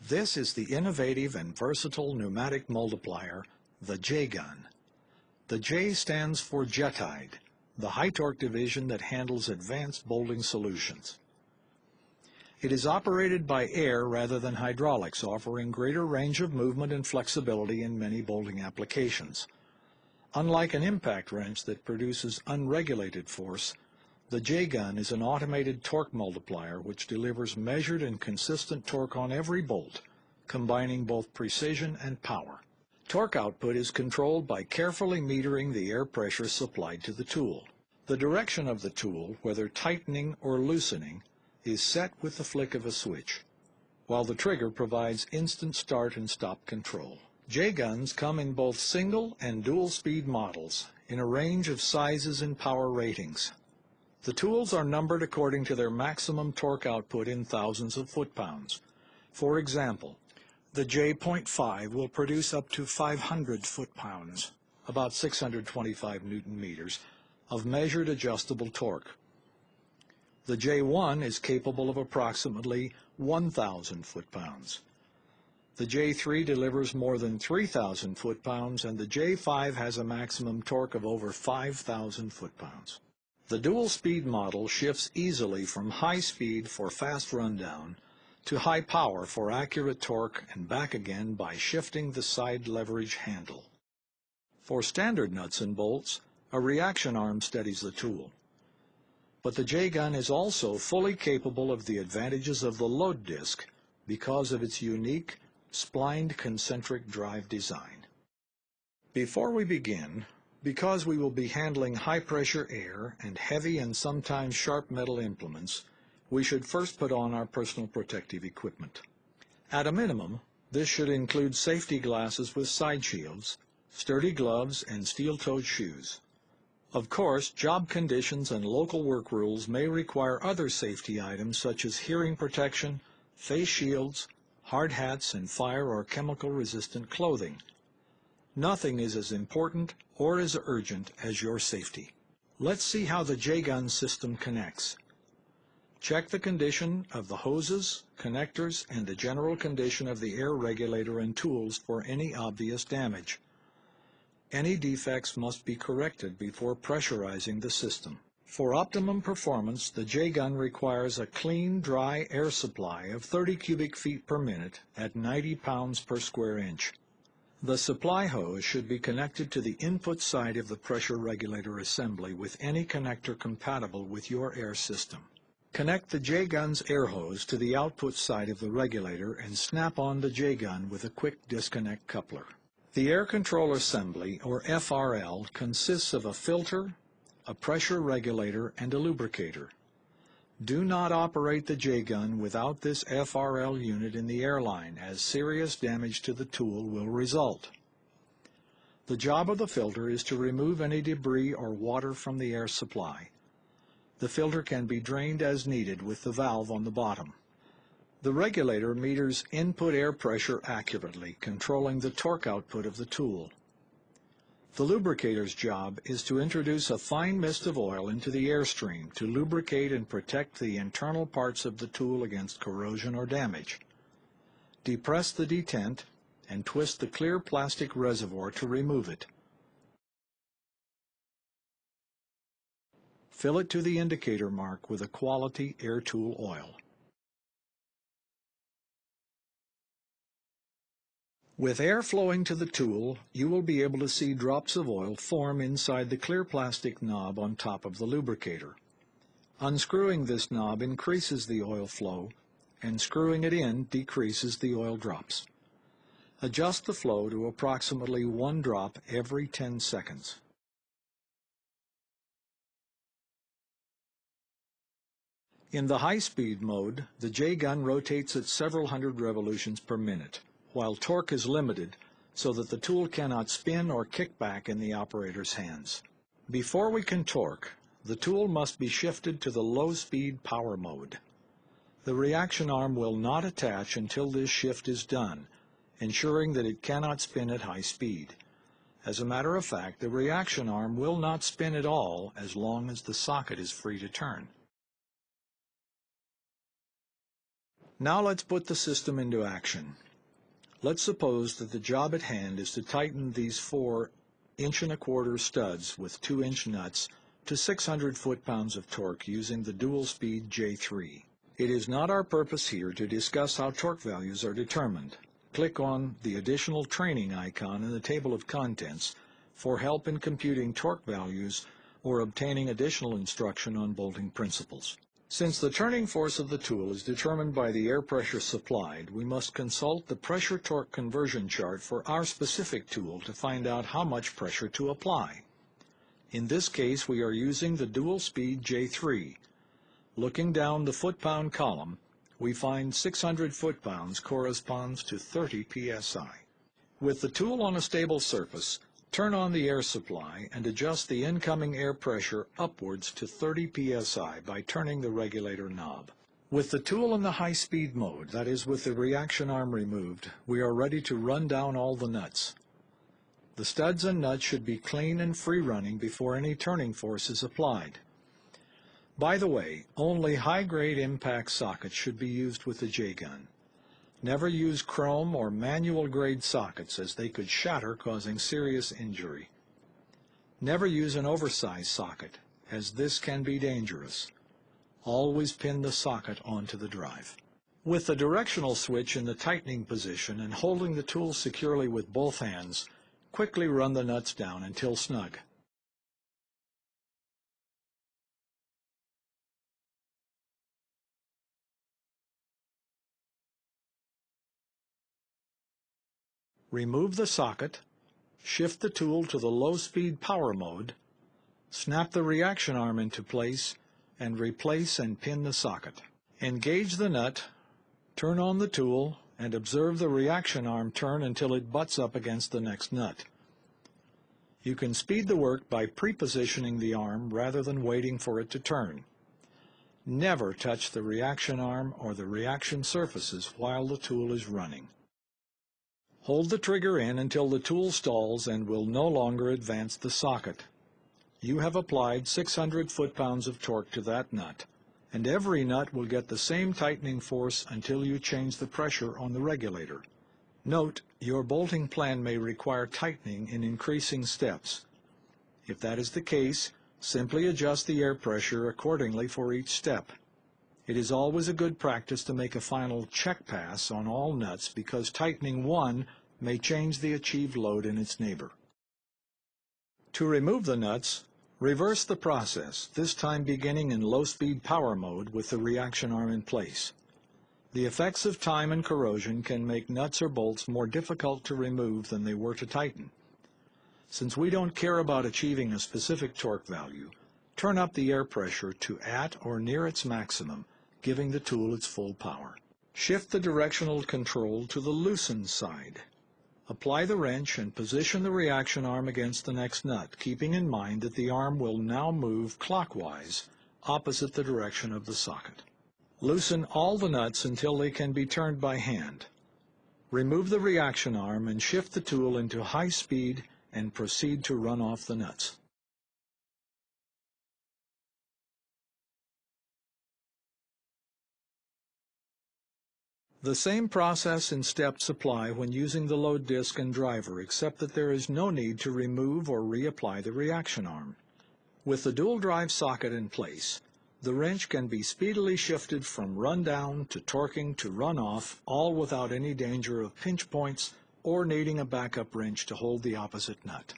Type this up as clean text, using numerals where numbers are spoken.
This is the innovative and versatile pneumatic multiplier, the JGun. The J stands for Jetide, the HYTORC division that handles advanced bolting solutions. It is operated by air rather than hydraulics, offering greater range of movement and flexibility in many bolting applications. Unlike an impact wrench that produces unregulated force, the JGun is an automated torque multiplier which delivers measured and consistent torque on every bolt, combining both precision and power. Torque output is controlled by carefully metering the air pressure supplied to the tool. The direction of the tool, whether tightening or loosening, is set with the flick of a switch, while the trigger provides instant start and stop control. JGuns come in both single and dual speed models in a range of sizes and power ratings. The tools are numbered according to their maximum torque output in thousands of foot-pounds. For example, the J.5 will produce up to 500 foot-pounds, about 625 Newton-meters, of measured adjustable torque. The J1 is capable of approximately 1,000 foot-pounds. The J3 delivers more than 3,000 foot-pounds, and the J5 has a maximum torque of over 5,000 foot-pounds. The dual-speed model shifts easily from high speed for fast rundown to high power for accurate torque and back again by shifting the side leverage handle. For standard nuts and bolts, a reaction arm steadies the tool. But the JGun is also fully capable of the advantages of the load disc because of its unique, splined concentric drive design. Before we begin, because we will be handling high-pressure air and heavy and sometimes sharp metal implements, we should first put on our personal protective equipment. At a minimum, this should include safety glasses with side shields, sturdy gloves, and steel-toed shoes. Of course, job conditions and local work rules may require other safety items such as hearing protection, face shields, hard hats, and fire or chemical-resistant clothing. Nothing is as important or as urgent as your safety. Let's see how the JGun system connects. Check the condition of the hoses, connectors, and the general condition of the air regulator and tools for any obvious damage. Any defects must be corrected before pressurizing the system. For optimum performance, the JGun requires a clean, dry air supply of 30 cubic feet per minute at 90 pounds per square inch. The supply hose should be connected to the input side of the pressure regulator assembly with any connector compatible with your air system. Connect the JGun's air hose to the output side of the regulator and snap on the JGun with a quick disconnect coupler. The air control assembly, or FRL, consists of a filter, a pressure regulator, and a lubricator. Do not operate the JGun without this FRL unit in the airline, as serious damage to the tool will result. The job of the filter is to remove any debris or water from the air supply. The filter can be drained as needed with the valve on the bottom. The regulator meters input air pressure accurately, controlling the torque output of the tool. The lubricator's job is to introduce a fine mist of oil into the airstream to lubricate and protect the internal parts of the tool against corrosion or damage. Depress the detent and twist the clear plastic reservoir to remove it. Fill it to the indicator mark with a quality air tool oil. With air flowing to the tool, you will be able to see drops of oil form inside the clear plastic knob on top of the lubricator. Unscrewing this knob increases the oil flow, and screwing it in decreases the oil drops. Adjust the flow to approximately 1 drop every 10 seconds. In the high-speed mode, the JGun rotates at several hundred revolutions per minute, while torque is limited so that the tool cannot spin or kick back in the operator's hands. Before we can torque, the tool must be shifted to the low-speed power mode. The reaction arm will not attach until this shift is done, ensuring that it cannot spin at high speed. As a matter of fact, the reaction arm will not spin at all as long as the socket is free to turn. Now let's put the system into action. Let's suppose that the job at hand is to tighten these 4 1¼ studs with 2-inch nuts to 600 foot-pounds of torque using the dual-speed J3. It is not our purpose here to discuss how torque values are determined. Click on the additional training icon in the table of contents for help in computing torque values or obtaining additional instruction on bolting principles. Since the turning force of the tool is determined by the air pressure supplied, we must consult the pressure-torque conversion chart for our specific tool to find out how much pressure to apply. In this case, we are using the dual-speed J3. Looking down the foot-pound column, we find 600 foot-pounds corresponds to 30 psi. With the tool on a stable surface, turn on the air supply and adjust the incoming air pressure upwards to 30 psi by turning the regulator knob. With the tool in the high-speed mode, that is with the reaction arm removed, we are ready to run down all the nuts. The studs and nuts should be clean and free-running before any turning force is applied. By the way, only high-grade impact sockets should be used with the JGun. Never use chrome or manual-grade sockets as they could shatter, causing serious injury. Never use an oversized socket, as this can be dangerous. Always pin the socket onto the drive. With the directional switch in the tightening position and holding the tool securely with both hands, quickly run the nuts down until snug. Remove the socket, shift the tool to the low-speed power mode, snap the reaction arm into place, and replace and pin the socket. Engage the nut, turn on the tool, and observe the reaction arm turn until it butts up against the next nut. You can speed the work by pre-positioning the arm rather than waiting for it to turn. Never touch the reaction arm or the reaction surfaces while the tool is running. Hold the trigger in until the tool stalls and will no longer advance the socket. You have applied 600 foot-pounds of torque to that nut, and every nut will get the same tightening force until you change the pressure on the regulator. Note, your bolting plan may require tightening in increasing steps. If that is the case, simply adjust the air pressure accordingly for each step. It is always a good practice to make a final check pass on all nuts because tightening one may change the achieved load in its neighbor. To remove the nuts, reverse the process, this time beginning in low-speed power mode with the reaction arm in place. The effects of time and corrosion can make nuts or bolts more difficult to remove than they were to tighten. Since we don't care about achieving a specific torque value, turn up the air pressure to at or near its maximum, giving the tool its full power. Shift the directional control to the loosened side. Apply the wrench and position the reaction arm against the next nut, keeping in mind that the arm will now move clockwise, opposite the direction of the socket. Loosen all the nuts until they can be turned by hand. Remove the reaction arm and shift the tool into high speed and proceed to run off the nuts. The same process and steps apply when using the load disc and driver, except that there is no need to remove or reapply the reaction arm. With the dual drive socket in place, the wrench can be speedily shifted from run down to torquing to run off, all without any danger of pinch points or needing a backup wrench to hold the opposite nut.